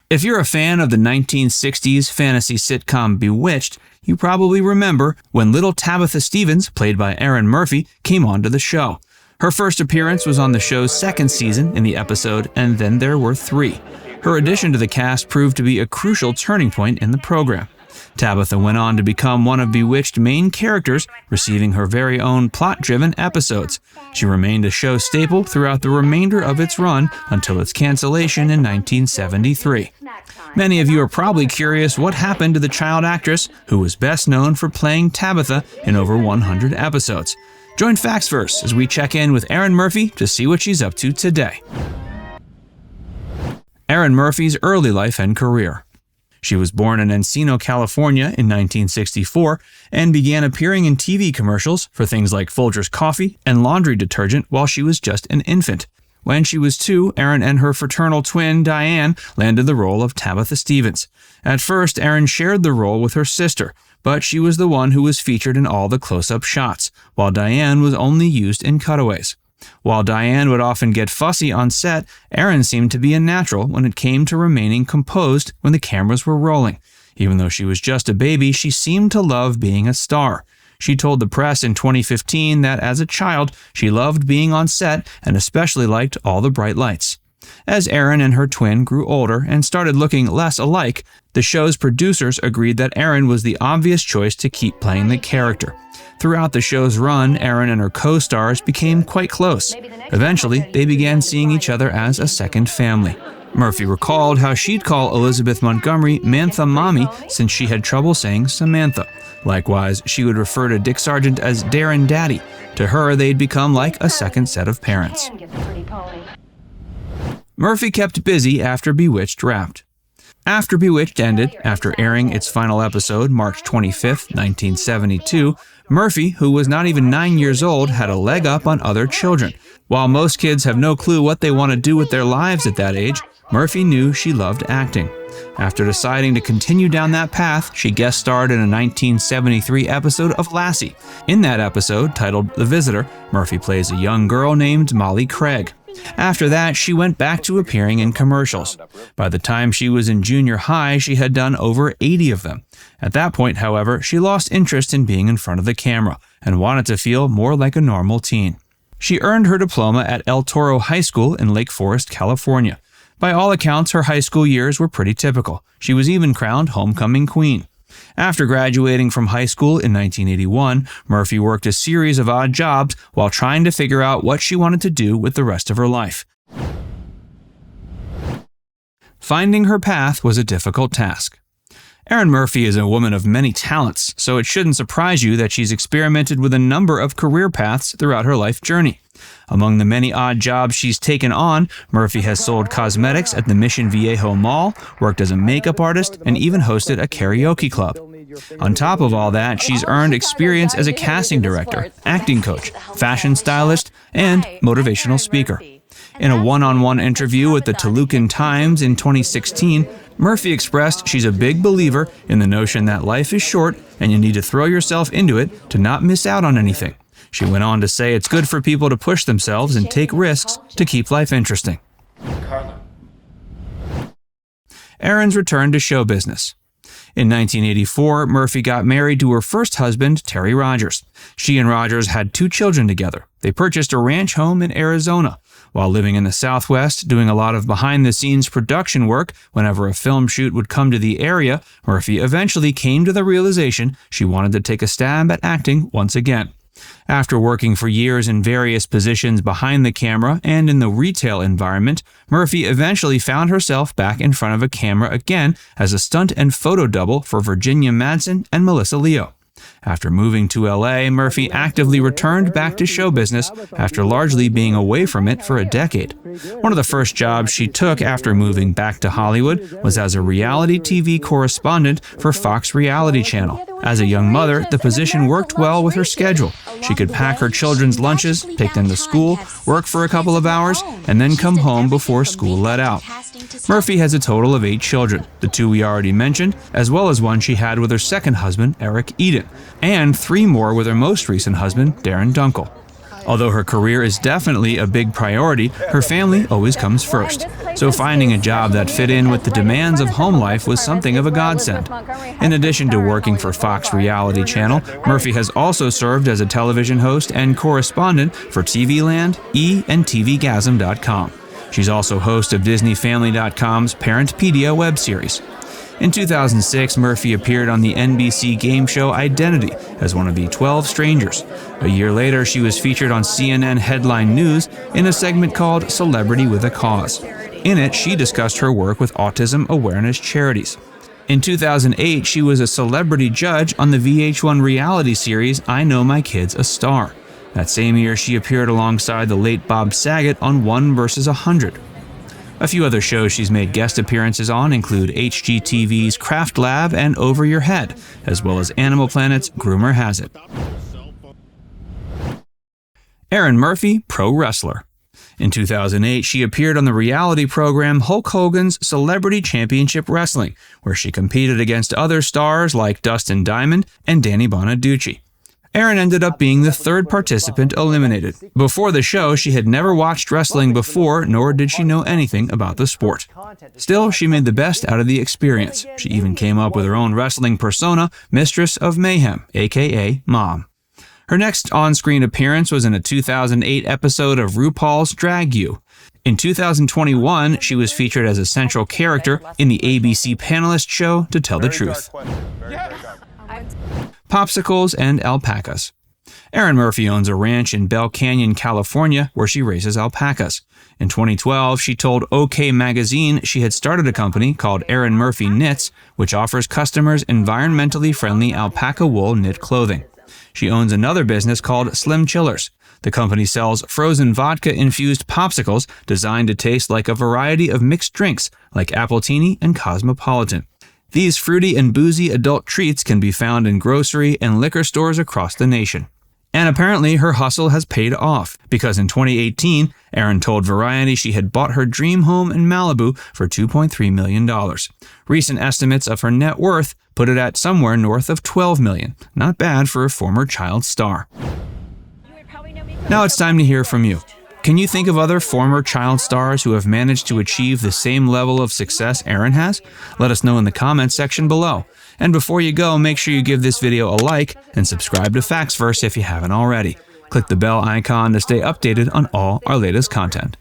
If you're a fan of the 1960s fantasy sitcom Bewitched, you probably remember when little Tabitha Stevens, played by Erin Murphy, came onto the show. Her first appearance was on the show's second season in the episode, and then there were 3. Her addition to the cast proved to be a crucial turning point in the program. Tabitha went on to become one of Bewitched's main characters, receiving her very own plot-driven episodes. She remained a show staple throughout the remainder of its run until its cancellation in 1973. Many of you are probably curious what happened to the child actress who was best known for playing Tabitha in over 100 episodes. Join Factsverse as we check in with Erin Murphy to see what she's up to today. Erin Murphy's early life and career. She was born in Encino, California in 1964 and began appearing in TV commercials for things like Folgers coffee and laundry detergent while she was just an infant. When she was 2, Erin and her fraternal twin, Diane, landed the role of Tabitha Stevens. At first, Erin shared the role with her sister, but she was the one who was featured in all the close-up shots, while Diane was only used in cutaways. While Diane would often get fussy on set, Erin seemed to be a natural when it came to remaining composed when the cameras were rolling. Even though she was just a baby, she seemed to love being a star. She told the press in 2015 that as a child, she loved being on set and especially liked all the bright lights. As Erin and her twin grew older and started looking less alike, the show's producers agreed that Erin was the obvious choice to keep playing the character. Throughout the show's run, Erin and her co-stars became quite close. Eventually, they began seeing each other as a second family. Murphy recalled how she'd call Elizabeth Montgomery Mantha Mommy since she had trouble saying Samantha. Likewise, she would refer to Dick Sargent as Darren Daddy. To her, they'd become like a second set of parents. Murphy kept busy after Bewitched wrapped. After Bewitched ended, after airing its final episode March 25, 1972, Murphy, who was not even 9 years old, had a leg up on other children. While most kids have no clue what they want to do with their lives at that age, Murphy knew she loved acting. After deciding to continue down that path, she guest starred in a 1973 episode of Lassie. In that episode, titled The Visitor, Murphy plays a young girl named Molly Craig. After that, she went back to appearing in commercials. By the time she was in junior high, she had done over 80 of them. At that point, however, she lost interest in being in front of the camera and wanted to feel more like a normal teen. She earned her diploma at El Toro High School in Lake Forest, California. By all accounts, her high school years were pretty typical. She was even crowned homecoming queen. After graduating from high school in 1981, Murphy worked a series of odd jobs while trying to figure out what she wanted to do with the rest of her life. Finding her path was a difficult task. Erin Murphy is a woman of many talents, so it shouldn't surprise you that she's experimented with a number of career paths throughout her life journey. Among the many odd jobs she's taken on, Murphy has sold cosmetics at the Mission Viejo Mall, worked as a makeup artist, and even hosted a karaoke club. On top of all that, she's earned experience as a casting director, acting coach, fashion stylist, and motivational speaker. In a one-on-one interview with the Tolucan Times in 2016, Murphy expressed she's a big believer in the notion that life is short and you need to throw yourself into it to not miss out on anything. She went on to say it's good for people to push themselves and take risks to keep life interesting. Erin's return to show business. In 1984, Murphy got married to her first husband, Terry Rogers. She and Rogers had 2 children together. They purchased a ranch home in Arizona. While living in the Southwest, doing a lot of behind-the-scenes production work whenever a film shoot would come to the area, Murphy eventually came to the realization she wanted to take a stab at acting once again. After working for years in various positions behind the camera and in the retail environment, Murphy eventually found herself back in front of a camera again as a stunt and photo double for Virginia Madsen and Melissa Leo. After moving to LA, Murphy actively returned back to show business after largely being away from it for a decade. One of the first jobs she took after moving back to Hollywood was as a reality TV correspondent for Fox Reality Channel. As a young mother, the position worked well with her schedule. She could pack her children's lunches, take them to school, work for a couple of hours, and then come home before school let out. Murphy has a total of 8 children, the 2 we already mentioned, as well as one she had with her second husband, Eric Eden, and 3 more with her most recent husband, Darren Dunkel. Although her career is definitely a big priority, her family always comes first. So finding a job that fit in with the demands of home life was something of a godsend. In addition to working for Fox Reality Channel, Murphy has also served as a television host and correspondent for TV Land, E! and TVgasm.com. She's also host of DisneyFamily.com's Parentpedia web series. In 2006, Murphy appeared on the NBC game show Identity as one of the 12 Strangers. A year later, she was featured on CNN Headline News in a segment called Celebrity with a Cause. In it, she discussed her work with autism awareness charities. In 2008, she was a celebrity judge on the VH1 reality series I Know My Kid's a Star. That same year, she appeared alongside the late Bob Saget on 1 vs. 100. A few other shows she's made guest appearances on include HGTV's Craft Lab and Over Your Head, as well as Animal Planet's Groomer Has It. Erin Murphy, pro wrestler. In 2008, she appeared on the reality program Hulk Hogan's Celebrity Championship Wrestling, where she competed against other stars like Dustin Diamond and Danny Bonaducci. Erin ended up being the third participant eliminated. Before the show, she had never watched wrestling before, nor did she know anything about the sport. Still, she made the best out of the experience. She even came up with her own wrestling persona, Mistress of Mayhem, aka Mom. Her next on-screen appearance was in a 2008 episode of RuPaul's Drag You. In 2021, she was featured as a central character in the ABC panelist show To Tell the Truth. Popsicles and Alpacas. Erin Murphy owns a ranch in Bell Canyon, California, where she raises alpacas. In 2012, she told OK Magazine she had started a company called Erin Murphy Knits, which offers customers environmentally friendly alpaca wool knit clothing. She owns another business called Slim Chillers. The company sells frozen vodka-infused popsicles designed to taste like a variety of mixed drinks like Appletini and Cosmopolitan. These fruity and boozy adult treats can be found in grocery and liquor stores across the nation. And apparently her hustle has paid off, because in 2018, Erin told Variety she had bought her dream home in Malibu for $2.3 million. Recent estimates of her net worth put it at somewhere north of $12 million. Not bad for a former child star. Now it's time to hear from you. Can you think of other former child stars who have managed to achieve the same level of success Erin has? Let us know in the comments section below. And before you go, make sure you give this video a like and subscribe to Factsverse if you haven't already. Click the bell icon to stay updated on all our latest content.